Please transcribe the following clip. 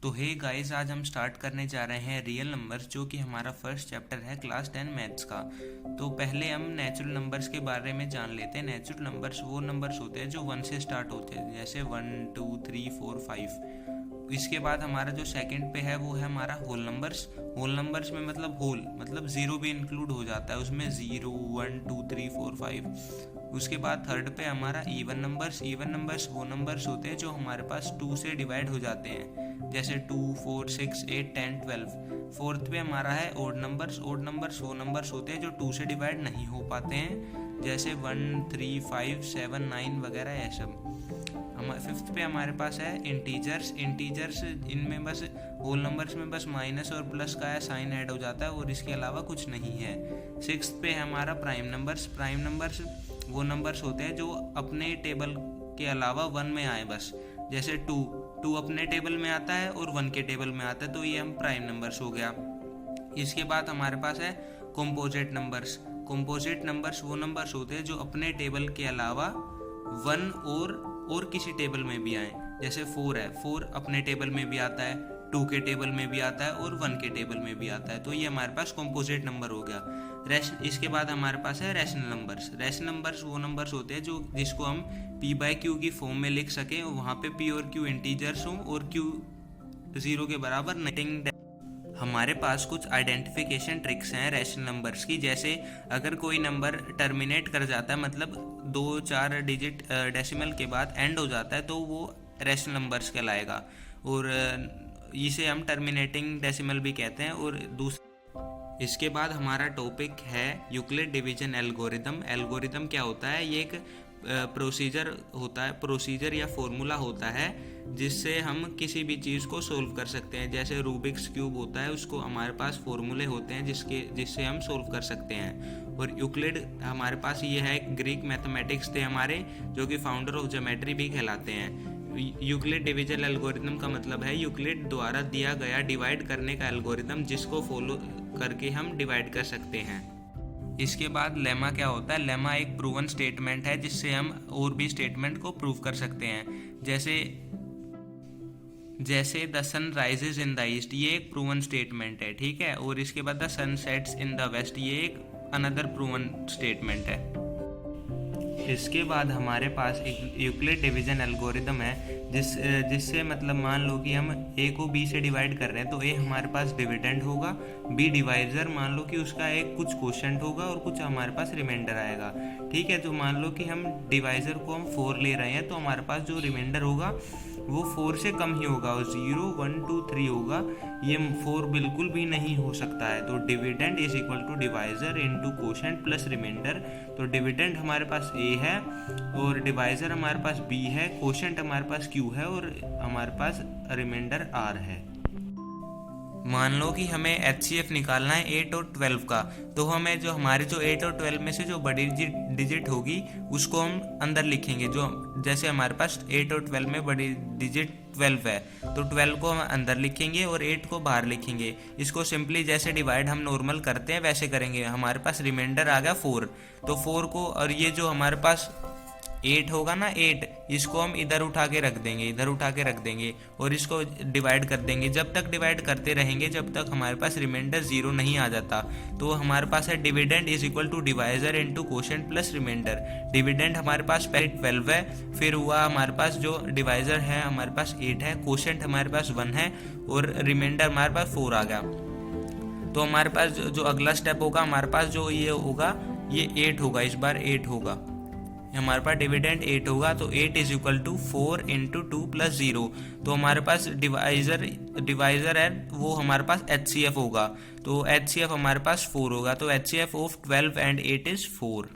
तो hey guys, आज हम स्टार्ट करने जा रहे हैं रियल नंबर्स, जो कि हमारा फर्स्ट चैप्टर है क्लास 10 मैथ्स का। तो पहले हम नेचुरल नंबर्स के बारे में जान लेते हैं। नेचुरल नंबर्स वो नंबर्स होते हैं जो 1 से स्टार्ट होते हैं, जैसे 1 2 3 4 5। इसके बाद हमारा जो सेकंड पे है वो है हमारा होल नंबर्स। होल नंबर्स में मतलब होल मतलब जीरो भी इंक्लूड हो जाता है उसमें, 0 1 2 3 4 5। उसके बाद थर्ड पे हमारा इवन नंबर्स। इवन नंबर्स वो नंबर्स होते हैं जो हमारे पास 2 से डिवाइड हो जाते हैं, जैसे 2 4 6 8 10 12। फोर्थ पे हमारा है ओड नंबर्स। ओड नंबर्स वो नंबर्स होते हैं जो 2 से डिवाइड नहीं हो पाते हैं, जैसे 1 3 5 7 9 वगैरह ये सब। फिफ्थ पे हमारे पास है इंटीजर्स। इंटीजर्स इनमें बस होल नंबर्स में बस माइनस और प्लस का साइन ऐड हो जाता है और इसके अलावा कुछ नहीं है। सिक्स्थ पे है हमारा प्राइम नंबर्स। प्राइम नंबर्स वो नंबर्स होते हैं जो अपने टेबल के अलावा 1 में आए बस, जैसे 2 अपने टेबल में आता है और 1 के टेबल में आता है, तो ये हम प्राइम नंबर्स हो गया। इसके बाद हमारे पास है कंपोजिट नंबर्स। कंपोजिट नंबर्स वो नंबर्स होते हैं जो अपने टेबल के अलावा 1 और किसी टेबल में भी आए, जैसे 4 है, 4 अपने टेबल में भी आता है, 2 के टेबल में भी आता है और 1 के टेबल में भी आता है, तो ये हमारे पास कंपोजिट नंबर हो गया। इसके बाद हमारे पास है रैशनल नंबर्स। रैशनल नंबर्स वो नंबर्स होते हैं जो जिसको हम p/q की फॉर्म में लिख सकें, वहाँ पे p और q इंटीजर्स हों और q 0 के बराबर नहीं। हमारे पास कुछ आइडेंटिफिकेशन ट्रिक्स हैं रैशनल नंबर्स की, जैसे अगर कोई नंबर टर्मिनेट कर जाता है, मतलब 2-4 डिजिट डेसिमल के बाद एंड हो जाता है, तो वो रैशनल नंबर्स कहलाएगा और इसे हम टर्मिनेटिंग डेसिमल भी कहते हैं। और इसके बाद हमारा टॉपिक है यूक्लिड डिवीजन एल्गोरिदम। एल्गोरिदम क्या होता है? ये एक प्रोसीजर होता है, प्रोसीजर या फॉर्मूला होता है जिससे हम किसी भी चीज़ को सोल्व कर सकते हैं। जैसे रूबिक्स क्यूब होता है, उसको हमारे पास फॉर्मूले होते हैं जिससे हम सोल्व कर सकते हैं। और यूक्लिड हमारे पास ये है, ग्रीक मैथमेटिक्स थे हमारे, जो कि फाउंडर ऑफ ज्योमेट्री भी कहलाते हैं। यूक्लिड डिवीजन एल्गोरिदम का मतलब है यूक्लिड द्वारा दिया गया डिवाइड करने का एल्गोरिदम, जिसको फॉलो करके हम डिवाइड कर सकते हैं। इसके बाद लेमा क्या होता है? लेमा एक प्रूवन स्टेटमेंट है जिससे हम और भी स्टेटमेंट को प्रूव कर सकते हैं, जैसे the sun rises in the east, ये एक प्रूवन स्टेटमेंट है, ठीक है। और इसके बाद the sun sets in the west, ये एक अनदर प्रूवन स्टेटमेंट है। इसके बाद हमारे पास एक यूक्लिड डिवीजन एल्गोरिदम है जिससे मतलब मान लो कि हम a को b से डिवाइड कर रहे हैं, तो a हमारे पास डिविडेंड होगा, b डिवाइजर मान लो कि उसका एक कुछ क्वोशंट होगा और कुछ हमारे पास रिमाइंडर आएगा, ठीक है। तो मान लो कि हम डिवाइजर को हम 4 ले रहे हैं, तो हमारे पास जो रिमाइंडर होगा वो 4 से कम ही होगा और 0 1 2 3 होगा, ये 4 बिल्कुल भी नहीं हो सकता है। तो dividend is equal to divisor into quotient plus remainder. तो डिविडेंड हमारे पास a है और डिवाइजर हमारे पास b है, क्वोशंट हमारे पास q है और हमारे पास रिमाइंडर r है। मान लो कि हमें HCF निकालना है 8 और 12 का, तो हमें जो हमारे जो 8 और 12 में से जो बड़ी डिजिट होगी उसको हम अंदर लिखेंगे। जो जैसे हमारे पास 8 और 12 में बड़ी डिजिट 12 है, तो 12 को हम अंदर लिखेंगे और 8 को बाहर लिखेंगे। इसको सिंपली जैसे डिवाइड हम नॉर्मल करते हैं वैसे करेंगे। हमारे पास रिमाइंडर आ गया 4, तो 4 को, और ये जो हमारे पास 8 होगा ना, 8 इसको हम इधर उठा के रख देंगे और इसको डिवाइड कर देंगे। जब तक डिवाइड करते रहेंगे जब तक हमारे पास रिमाइंडर 0 नहीं आ जाता। तो हमारे पास है dividend is equal to divisor into quotient plus remainder. Dividend हमारे पास पहले 12 है, फिर हुआ हमारे पास जो डिवाइजर है हमारे पास 8 है, क्वोशंट हमारे पास 1 है और रिमाइंडर हमारे पास 4 आ गया। तो हमारे पास जो अगला स्टेप होगा, हमारे पास जो ये होगा ये 8 होगा, इस बार 8 होगा, हमारे पास डिविडेंड 8 होगा। तो 8 is equal to 4 into 2 plus 0। तो हमारे पास डिवाइजर है वो हमारे पास HCF होगा, तो HCF हमारे पास 4 होगा। तो HCF ऑफ 12 एंड 8 इज 4।